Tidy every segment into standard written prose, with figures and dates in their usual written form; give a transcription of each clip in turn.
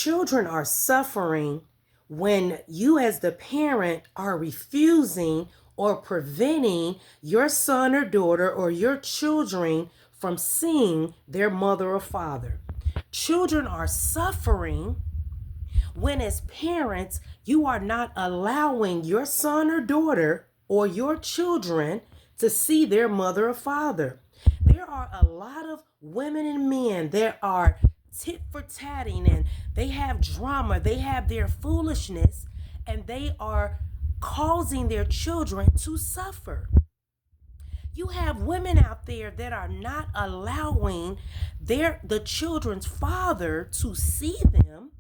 children are suffering when you, as the parent, are refusing or preventing your son or daughter or your children from seeing their mother or father. Children are suffering when, as parents, you are not allowing your son or daughter or your children to see their mother or father. There are a lot of women and men that are tit for tatting, and they have drama, they have their foolishness, and they are causing their children to suffer. You have women out there that are not allowing the children's father to see them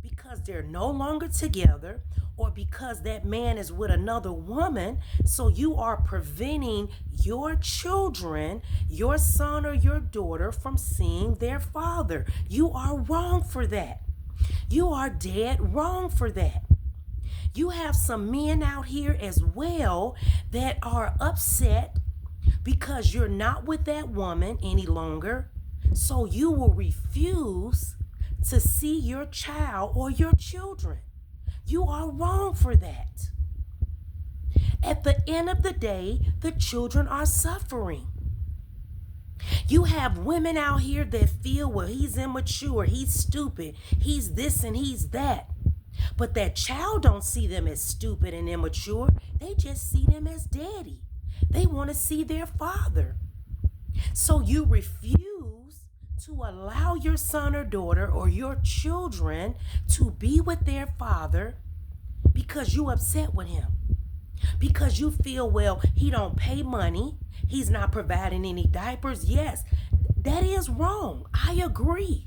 because they're no longer together, or because that man is with another woman. So you are preventing your children, your son or your daughter, from seeing their father. You are wrong for that. You are dead wrong for that. You have some men out here as well that are upset because you're not with that woman any longer. So you will refuse to see your child or your children. You are wrong for that. At the end of the day, the children are suffering. You have women out here that feel, well, he's immature, he's stupid, he's this and he's that. But that child don't see them as stupid and immature. They just see them as daddy. They want to see their father. So you refuse to allow your son or daughter or your children to be with their father because you upset with him. Because you feel, well, he don't pay money, he's not providing any diapers. Yes, that is wrong. I agree.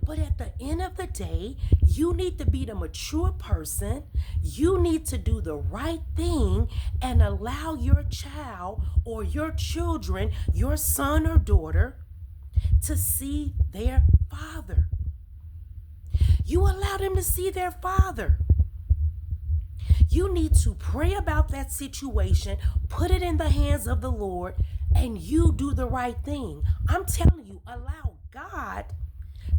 But at the end of the day, you need to be the mature person. You need to do the right thing and allow your child or your children, your son or daughter, to see their father. You allow them to see their father. You need to pray about that situation, put it in the hands of the Lord, and you do the right thing. I'm telling you, allow God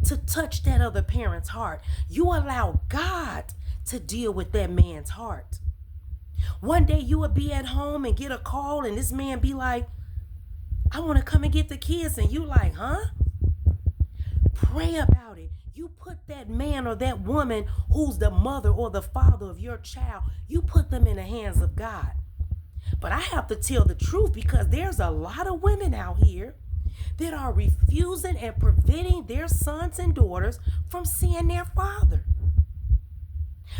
to touch that other parent's heart. You allow God to deal with that man's heart. One day you will be at home and get a call, and this man be like, I want to come and get the kids. And you like, huh? Pray about it. You put that man or that woman who's the mother or the father of your child, you put them in the hands of God. But I have to tell the truth, because there's a lot of women out here that are refusing and preventing their sons and daughters from seeing their father.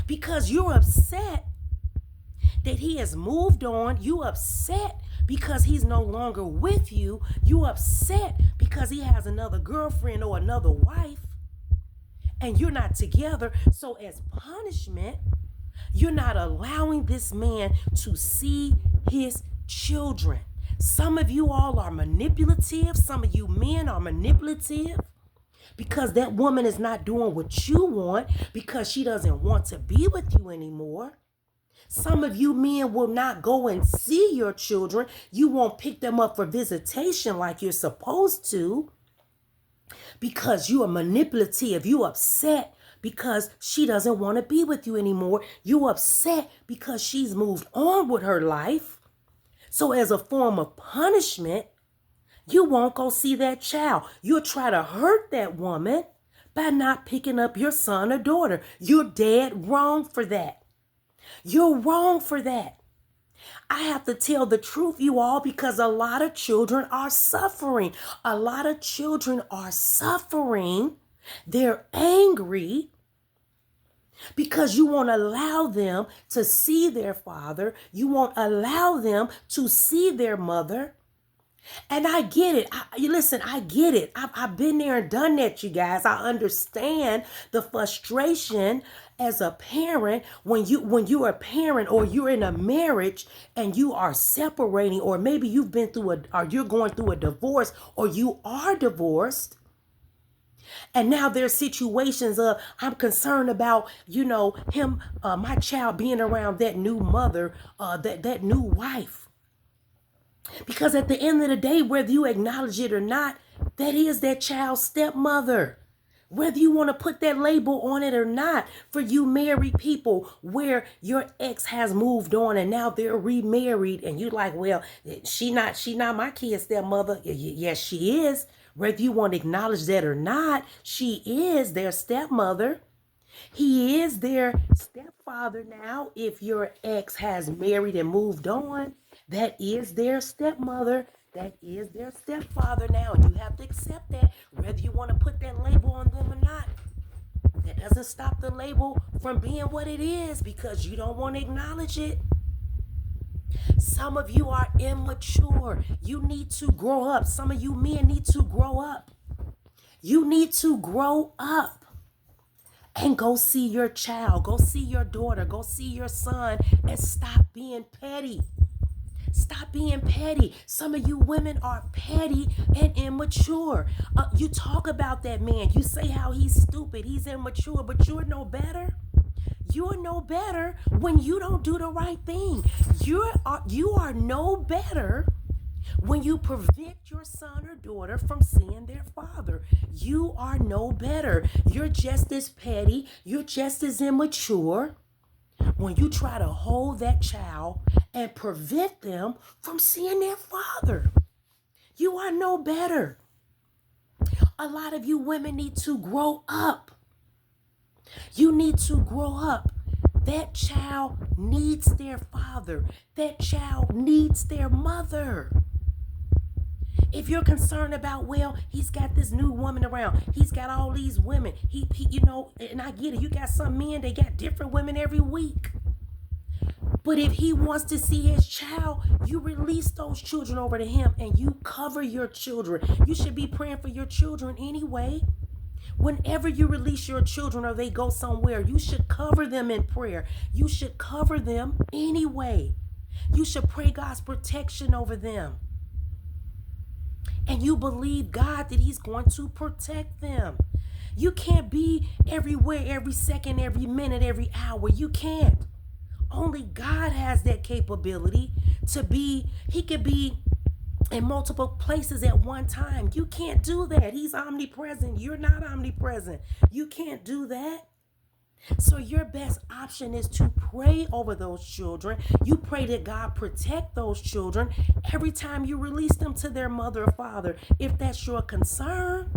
Because you're upset that he has moved on. You upset because he's no longer with you. You upset because he has another girlfriend or another wife, and you're not together. So as punishment, you're not allowing this man to see his children. Some of you all are manipulative. Some of you men are manipulative because that woman is not doing what you want, because she doesn't want to be with you anymore. Some of you men will not go and see your children. You won't pick them up for visitation like you're supposed to, because you are manipulative. You upset because she doesn't want to be with you anymore. You upset because she's moved on with her life. So as a form of punishment, you won't go see that child. You'll try to hurt that woman by not picking up your son or daughter. You're dead wrong for that. You're wrong for that. I have to tell the truth, you all, because a lot of children are suffering. A lot of children are suffering. They're angry because you won't allow them to see their father. You won't allow them to see their mother. And I get it. Listen, I get it. I've been there and done that, you guys. I understand the frustration as a parent when you're a parent, or you're in a marriage and you are separating, or maybe you've been through or you're going through a divorce, or you are divorced. And now there's situations of, I'm concerned about, him, my child being around that new mother, that new wife. Because at the end of the day, whether you acknowledge it or not, that is that child's stepmother. Whether you want to put that label on it or not, for you married people where your ex has moved on and now they're remarried and you're like, well, she not my kid's stepmother. Yes, she is. Whether you want to acknowledge that or not, she is their stepmother. He is their stepfather now. If your ex has married and moved on, that is their stepmother. That is their stepfather now. And you have to accept that, whether you want to put that label on them or not. That doesn't stop the label from being what it is because you don't want to acknowledge it. Some of you are immature. You need to grow up. Some of you men need to grow up. You need to grow up. And go see your child, go see your daughter, go see your son, and stop being petty. Stop being petty. Some of you women are petty and immature. You talk about that man. You say how he's stupid, he's immature, but you're no better. You're no better when you don't do the right thing. You are no better when you prevent your son or daughter from seeing their father. You are no better. You're just as petty. You're just as immature when you try to hold that child and prevent them from seeing their father. You are no better. A lot of you women need to grow up. You need to grow up. That child needs their father. That child needs their mother. If you're concerned about, well, he's got this new woman around, he's got all these women, he and I get it, you got some men, they got different women every week. But if he wants to see his child, you release those children over to him and you cover your children. You should be praying for your children anyway. Whenever you release your children or they go somewhere, you should cover them in prayer. You should cover them anyway. You should pray God's protection over them. And you believe God that he's going to protect them. You can't be everywhere, every second, every minute, every hour. You can't. Only God has that capability to be, he could be in multiple places at one time. You can't do that. He's omnipresent. You're not omnipresent. You can't do that. So your best option is to pray over those children. You pray that God protect those children every time you release them to their mother or father, if that's your concern.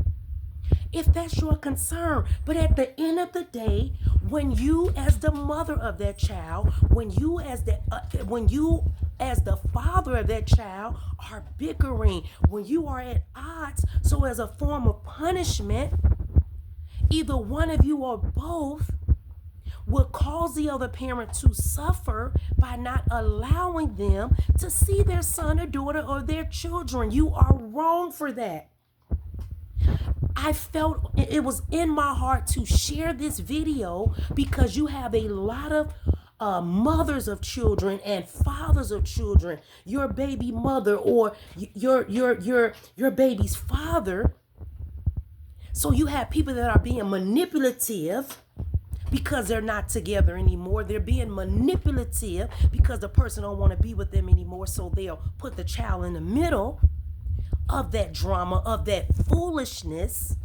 If that's your concern. But at the end of the day, when you as the mother of that child, when you as the father of that child are bickering, when you are at odds, so as a form of punishment, either one of you or both will cause the other parent to suffer by not allowing them to see their son or daughter or their children. You are wrong for that. I felt it was in my heart to share this video because you have a lot of mothers of children and fathers of children, your baby mother or your baby's father. So you have people that are being manipulative because they're not together anymore. They're being manipulative because the person don't want to be with them anymore. So they'll put the child in the middle of that drama, of that foolishness,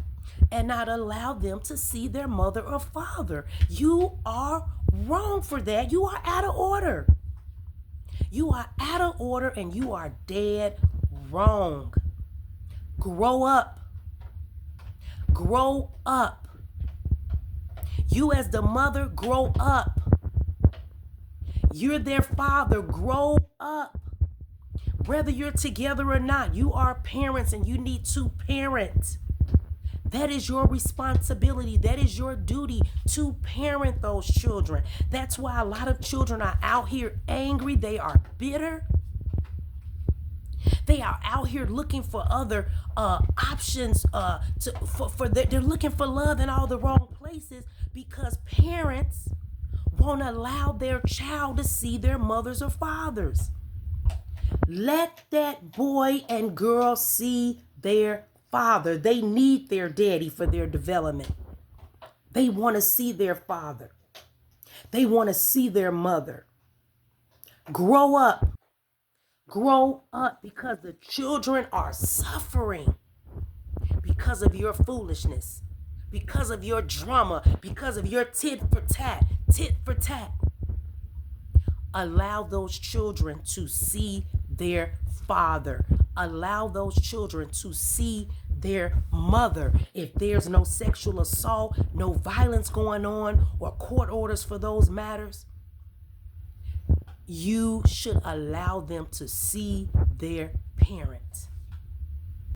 and not allow them to see their mother or father. You are wrong for that. You are out of order. You are out of order and you are dead wrong. Grow up. Grow up. You as the mother, grow up. You're their father, grow up. Whether you're together or not, you are parents and you need to parent. That is your responsibility. That is your duty to parent those children. That's why a lot of children are out here angry. They are bitter. They are out here looking for other options. They're looking for love in all the wrong places because parents won't allow their child to see their mothers or fathers. Let that boy and girl see their father. They need their daddy for their development. They want to see their father. They want to see their mother. Grow up. Grow up because the children are suffering because of your foolishness, because of your drama, because of your tit for tat, tit for tat. Allow those children to see their father. Allow those children to see their mother. If there's no sexual assault, no violence going on, or court orders for those matters, you should allow them to see their parent.